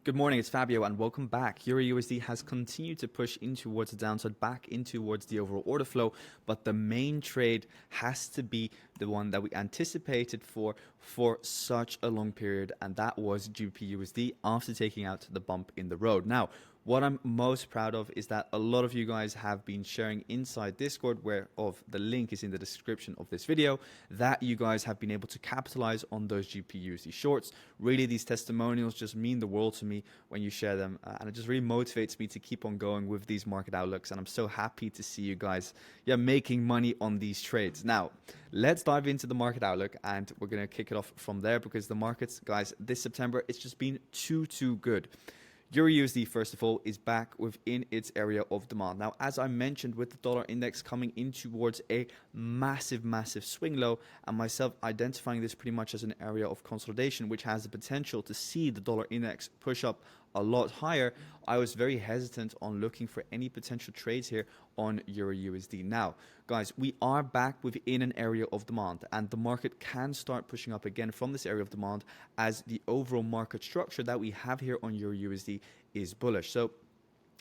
Good morning, it's Fabio and welcome back. EURUSD has continued to push in towards the downside, back in towards the overall order flow, but the main trade has to be the one that we anticipated for such a long period, and that was GBPUSD after taking out the bump in the road. Now, what I'm most proud of is that a lot of you guys have been sharing inside Discord, the link is in the description of this video, that you guys have been able to capitalize on those GBPUSD shorts. Really, these testimonials just mean the world to me when you share them, and it just really motivates me to keep on going with these market outlooks, and I'm so happy to see you guys making money on these trades. Now, let's dive into the market outlook, and we're going to kick it off from there because the markets, guys, this September, it's just been too good. EURUSD, first of all, is back within its area of demand. Now, as I mentioned, with the dollar index coming in towards a massive swing low, and myself identifying this pretty much as an area of consolidation, which has the potential to see the dollar index push up a lot higher, I was very hesitant on looking for any potential trades here on EURUSD. Now, guys, we are back within an area of demand, and the market can start pushing up again from this area of demand as the overall market structure that we have here on EURUSD is bullish. So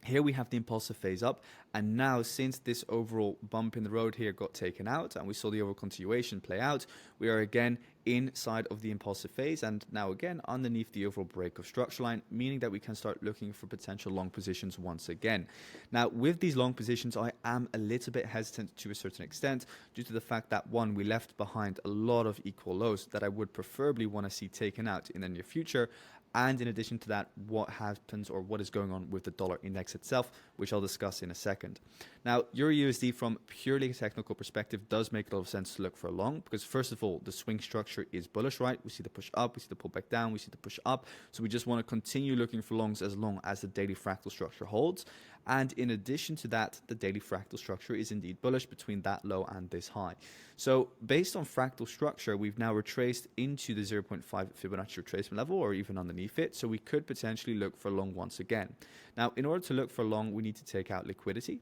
here we have the impulsive phase up, and now since this overall bump in the road here got taken out and we saw the overall continuation play out, we are again inside of the impulsive phase and now again underneath the overall break of structure line, meaning that we can start looking for potential long positions once again. Now, with these long positions, I am a little bit hesitant to a certain extent due to the fact that, one, we left behind a lot of equal lows that I would preferably want to see taken out in the near future. And in addition to that, what happens or what is going on with the dollar index itself, which I'll discuss in a second. Now, EURUSD from purely a technical perspective does make a lot of sense to look for a long because, first of all, the swing structure is bullish, right? We see the push up, we see the pull back down, we see the push up. So we just want to continue looking for longs as long as the daily fractal structure holds. And in addition to that, the daily fractal structure is indeed bullish between that low and this high. So based on fractal structure, we've now retraced into the 0.5 Fibonacci retracement level or even underneath it. So we could potentially look for long once again. Now, in order to look for long, we need to take out liquidity,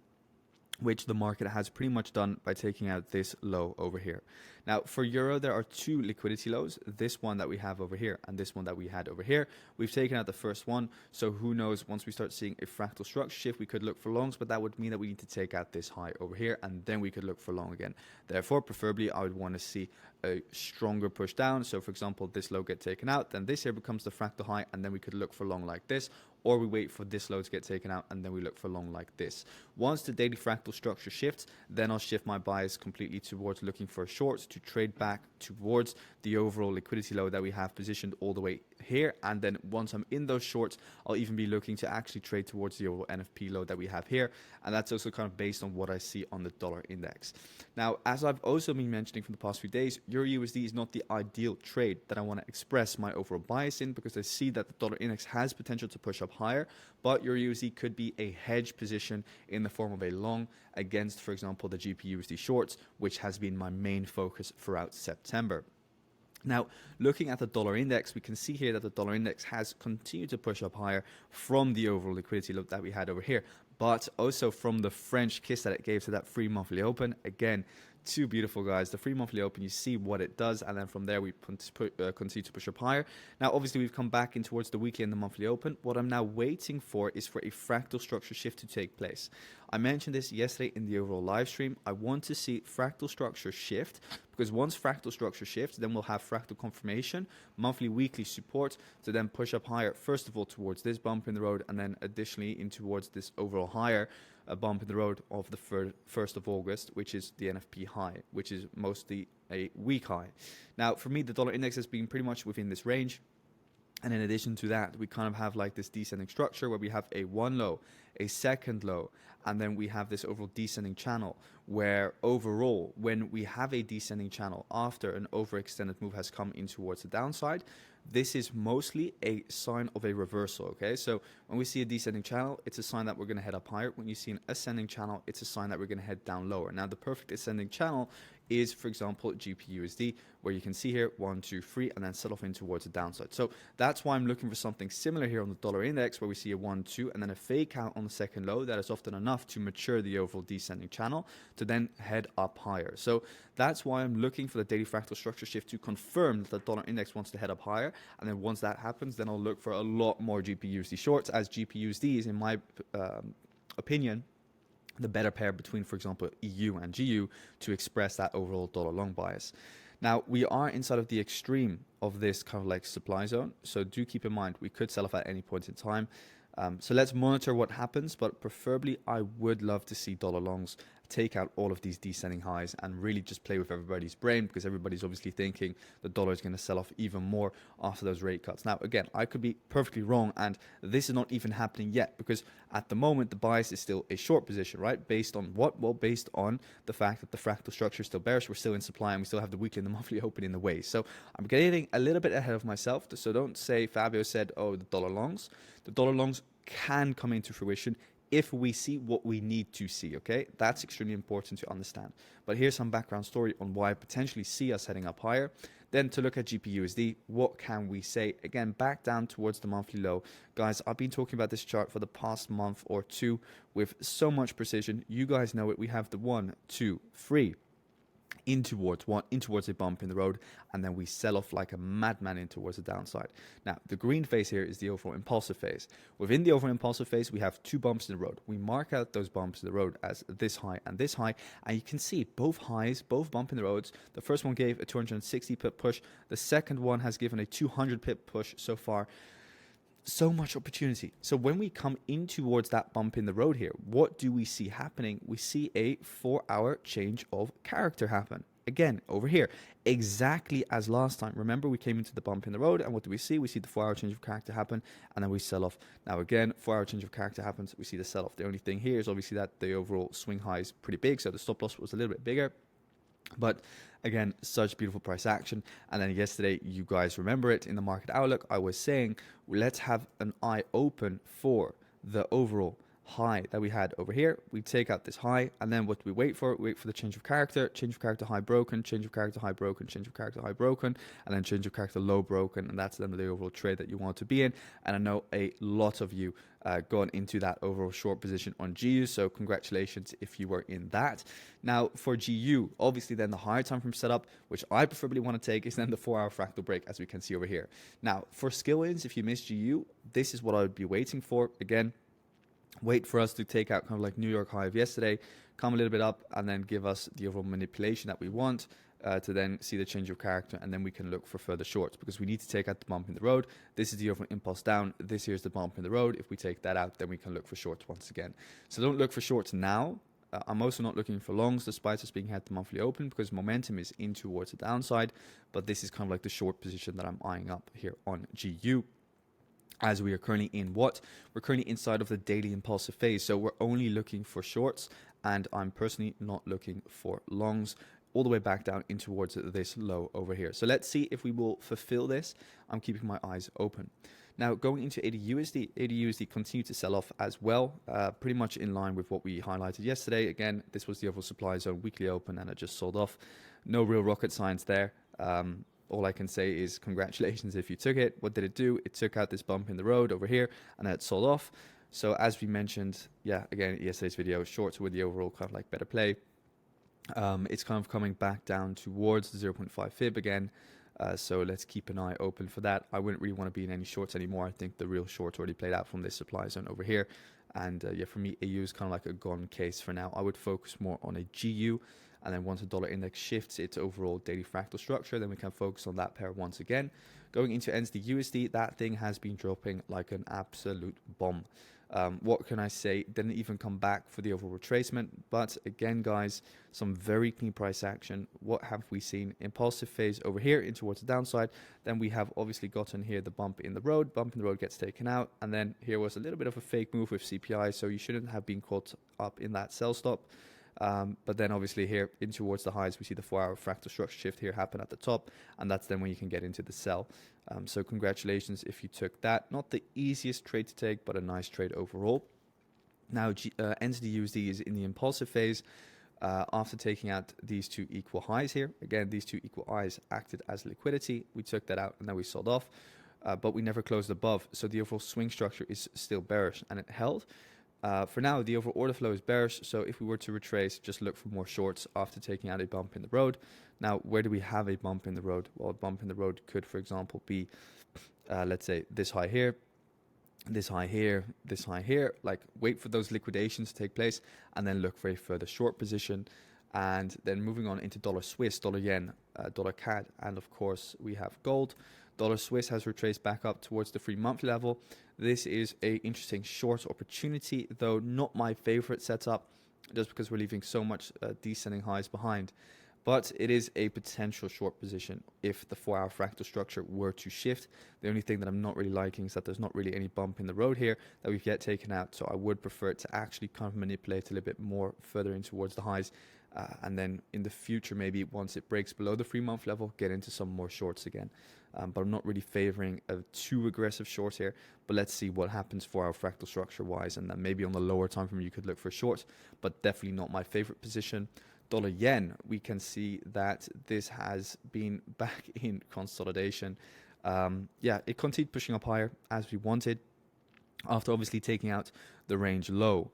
which the market has pretty much done by taking out this low over here. Now, for euro, there are two liquidity lows, this one that we have over here and this one that we had over here. We've taken out the first one, so who knows, once we start seeing a fractal structure shift, we could look for longs, but that would mean that we need to take out this high over here, and then we could look for long again. Therefore, preferably, I would want to see a stronger push down. So, for example, this low get taken out, then this here becomes the fractal high, and then we could look for long like this, or we wait for this low to get taken out, and then we look for long like this. Once the daily fractal structure shifts, then I'll shift my bias completely towards looking for shorts to trade back towards the overall liquidity low that we have positioned all the way here. And then once I'm in those shorts, I'll even be looking to actually trade towards the overall NFP low that we have here. And that's also kind of based on what I see on the dollar index. Now, as I've also been mentioning for the past few days, EURUSD is not the ideal trade that I want to express my overall bias in because I see that the dollar index has potential to push up higher, but EURUSD could be a hedge position in the form of a long against, for example, the GBPUSD shorts, which has been my main focus throughout September. Now, looking at the dollar index, we can see here that the dollar index has continued to push up higher from the overall liquidity low that we had over here, but also from the French kiss that it gave to that free monthly open. Again, too beautiful, guys. The free monthly open, you see what it does, and then from there we continue to push up higher. Now, obviously, we've come back in towards the weekly and the monthly open. What I'm now waiting for is for a fractal structure shift to take place. I mentioned this yesterday in the overall live stream. I want to see fractal structure shift because once fractal structure shifts, then we'll have fractal confirmation, monthly, weekly support to then push up higher, first of all, towards this bump in the road, and then additionally in towards this overall higher a bump in the road of the 1st of August, which is the NFP high, which is mostly a week high. Now, for me, the dollar index has been pretty much within this range. And in addition to that, we kind of have like this descending structure where we have a one low, a second low, and then we have this overall descending channel where overall, when we have a descending channel after an overextended move has come in towards the downside, this is mostly a sign of a reversal, okay? So when we see a descending channel, it's a sign that we're going to head up higher. When you see an ascending channel, it's a sign that we're going to head down lower. Now, the perfect ascending channel is, for example, GBPUSD, where you can see here 1, 2, 3, and then sell off in towards the downside. So that's why I'm looking for something similar here on the dollar index, where we see a 1, 2, and then a fake out on the second low. That is often enough to mature the overall descending channel to then head up higher. So that's why I'm looking for the daily fractal structure shift to confirm that the dollar index wants to head up higher. And then once that happens, then I'll look for a lot more GBPUSD shorts, as GBPUSD is, in my opinion, the better pair between, for example, EU and GU to express that overall dollar long bias. Now, we are inside of the extreme of this kind of like supply zone, so do keep in mind we could sell off at any point in time. So let's monitor what happens, but preferably I would love to see dollar longs take out all of these descending highs and really just play with everybody's brain, because everybody's obviously thinking the dollar is going to sell off even more after those rate cuts. Now, again, I could be perfectly wrong, and this is not even happening yet, because at the moment the bias is still a short position, right? Based on what? Well, based on the fact that the fractal structure is still bearish, we're still in supply, and we still have the weekly and the monthly open in the way. So I'm getting a little bit ahead of myself, so don't say Fabio said, oh, the dollar longs. The dollar longs can come into fruition if we see what we need to see, okay? That's extremely important to understand. But here's some background story on why I potentially see us heading up higher. Then to look at GBPUSD, what can we say? Again, back down towards the monthly low. Guys, I've been talking about this chart for the past month or two with so much precision. You guys know it. We have the 1, 2, 3 in towards a bump in the road, and then we sell off like a madman in towards the downside. Now, the green phase here is the overall impulsive phase. Within the overall impulsive phase, we have 2 bumps in the road. We mark out those bumps in the road as this high and this high, and you can see both highs, both bump in the roads. The first one gave a 260 pip push. The second one has given a 200 pip push so far. So much opportunity. So when we come in towards that bump in the road here, what do we see happening? We see a 4-hour change of character happen. Again, over here, exactly as last time. Remember, we came into the bump in the road, and what do we see? We see the 4-hour change of character happen, and then we sell off. Now again, 4-hour change of character happens, we see the sell off. The only thing here is obviously that the overall swing high is pretty big, so the stop loss was a little bit bigger. But again, such beautiful price action. And then yesterday, you guys remember it in the market outlook, I was saying, let's have an eye open for the overall high that we had over here. We take out this high, and then what do we wait for? We wait for the change of character high broken, change of character high broken, change of character high broken, and then change of character low broken. And that's then the overall trade that you want to be in. And I know a lot of you gone into that overall short position on GU, so congratulations if you were in that. Now for GU, obviously then the higher time frame setup, which I preferably want to take, is then the 4-hour fractal break, as we can see over here. Now for skill wins, if you miss GU, this is what I would be waiting for. Again, wait for us to take out kind of like New York high of yesterday, come a little bit up, and then give us the overall manipulation that we want to then see the change of character, and then we can look for further shorts, because we need to take out the bump in the road. This is the overall impulse down. This here is the bump in the road. If we take that out, then we can look for shorts once again. So don't look for shorts now. I'm also not looking for longs, despite us being at the monthly open, because momentum is in towards the downside. But this is kind of like the short position that I'm eyeing up here on GU. As we are currently in what? We're currently inside of the daily impulsive phase. So we're only looking for shorts, and I'm personally not looking for longs, all the way back down in towards this low over here. So let's see if we will fulfill this. I'm keeping my eyes open. Now going into AUDUSD, AUDUSD continued to sell off as well, pretty much in line with what we highlighted yesterday. Again, this was the overall supply zone weekly open, and it just sold off. No real rocket science there. All I can say is congratulations if you took it. What did it do? It took out this bump in the road over here, and then it sold off. So as we mentioned, yeah, again, yesterday's video, shorts with the overall kind of like better play. It's kind of coming back down towards the 0.5 fib again. So let's keep an eye open for that. I wouldn't really want to be in any shorts anymore. I think the real shorts already played out from this supply zone over here. And yeah, for me, AU is kind of like a gone case for now. I would focus more on a GU. And then once the dollar index shifts its overall daily fractal structure, then we can focus on that pair once again. Going into NZDUSD, that thing has been dropping like an absolute bomb. What can I say? Didn't even come back for the overall retracement. But again, guys, some very clean price action. What have we seen? Impulsive phase over here in towards the downside. Then we have obviously gotten here the bump in the road. Bump in the road gets taken out. And then here was a little bit of a fake move with CPI. So you shouldn't have been caught up in that sell stop. But then obviously here in towards the highs, we see the 4-hour fractal structure shift here happen at the top, and that's then when you can get into the sell. So congratulations if you took that. Not the easiest trade to take, but a nice trade overall. Now NZDUSD is in the impulsive phase. after taking out these two equal highs here. Again, these two equal highs acted as liquidity. We took that out and then we sold off, but we never closed above. So the overall swing structure is still bearish and it held. For now, the overall order flow is bearish. So if we were to retrace, just look for more shorts after taking out a bump in the road. Now, where do we have a bump in the road? Well, a bump in the road could, for example, be, let's say, this high here, this high here, this high here. Like, wait for those liquidations to take place and then look for a further short position. And then moving on into dollar Swiss, dollar yen, dollar CAD, and of course we have gold. Dollar Swiss has retraced back up towards the 3-month level. This is a interesting short opportunity, though not my favorite setup, just because we're leaving so much descending highs behind. But it is a potential short position if the 4-hour fractal structure were to shift. The only thing that I'm not really liking is that there's not really any bump in the road here that we've yet taken out. So I would prefer it to actually kind of manipulate a little bit more further in towards the highs. And then in the future, maybe once it breaks below the 3-month level, get into some more shorts again. But I'm not really favoring a too aggressive short here. But let's see what happens for our fractal structure wise. And then maybe on the lower time frame, you could look for shorts, but definitely not my favorite position. Dollar yen, we can see that this has been back in consolidation. Yeah, it continued pushing up higher as we wanted after obviously taking out the range low.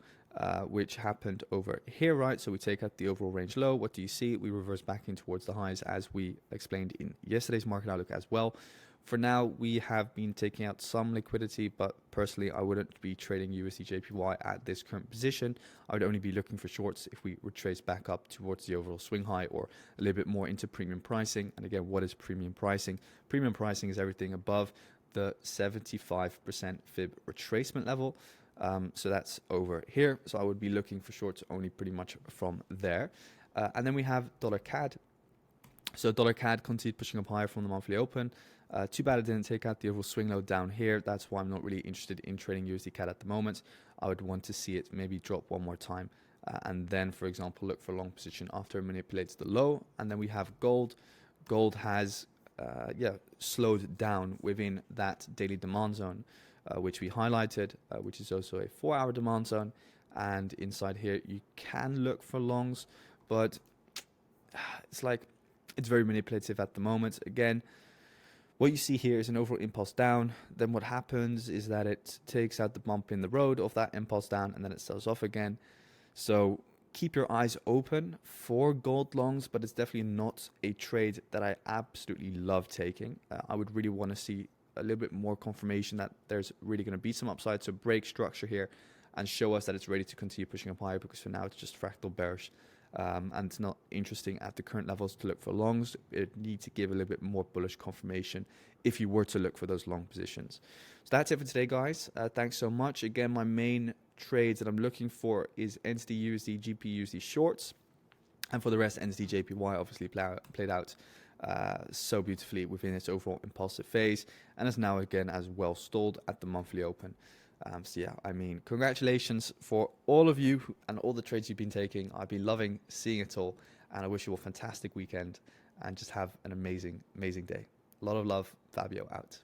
Which happened over here, right? So we take out the overall range low. What do you see? We reverse back in towards the highs as we explained in yesterday's market outlook as well. For now, we have been taking out some liquidity, but personally, I wouldn't be trading USDJPY at this current position. I would only be looking for shorts if we retrace back up towards the overall swing high or a little bit more into premium pricing. And again, what is premium pricing? Premium pricing is everything above the 75% fib retracement level. So that's over here. So I would be looking for shorts only pretty much from there. And then we have dollar CAD. So dollar CAD continued pushing up higher from the monthly open. Too bad it didn't take out the overall swing low down here. That's why I'm not really interested in trading USDCAD at the moment. I would want to see it maybe drop one more time. And then, for example, look for a long position after it manipulates the low. And then we have gold. Gold has slowed down within that daily demand zone. Which we highlighted, which is also a 4-hour demand zone. And inside here, you can look for longs, but it's very manipulative at the moment. Again, what you see here is an overall impulse down. Then what happens is that it takes out the bump in the road of that impulse down, and then it sells off again. So keep your eyes open for gold longs, but it's definitely not a trade that I absolutely love taking. I would really want to see a little bit more confirmation that there's really going to be some upside. So break structure here and show us that it's ready to continue pushing up higher, because for now it's just fractal bearish. And it's not interesting at the current levels to look for longs. It needs to give a little bit more bullish confirmation if you were to look for those long positions. So that's it for today, guys. Thanks so much. Again, my main trades that I'm looking for is NZDUSD, GBPUSD shorts. And for the rest, NZDJPY obviously played out so beautifully within its overall impulsive phase, and is now again as well stalled at the monthly open. So yeah, I mean, congratulations for all of you and all the trades you've been taking. I've been loving seeing it all, and I wish you a fantastic weekend and just have an amazing day. A lot of love. Fabio out.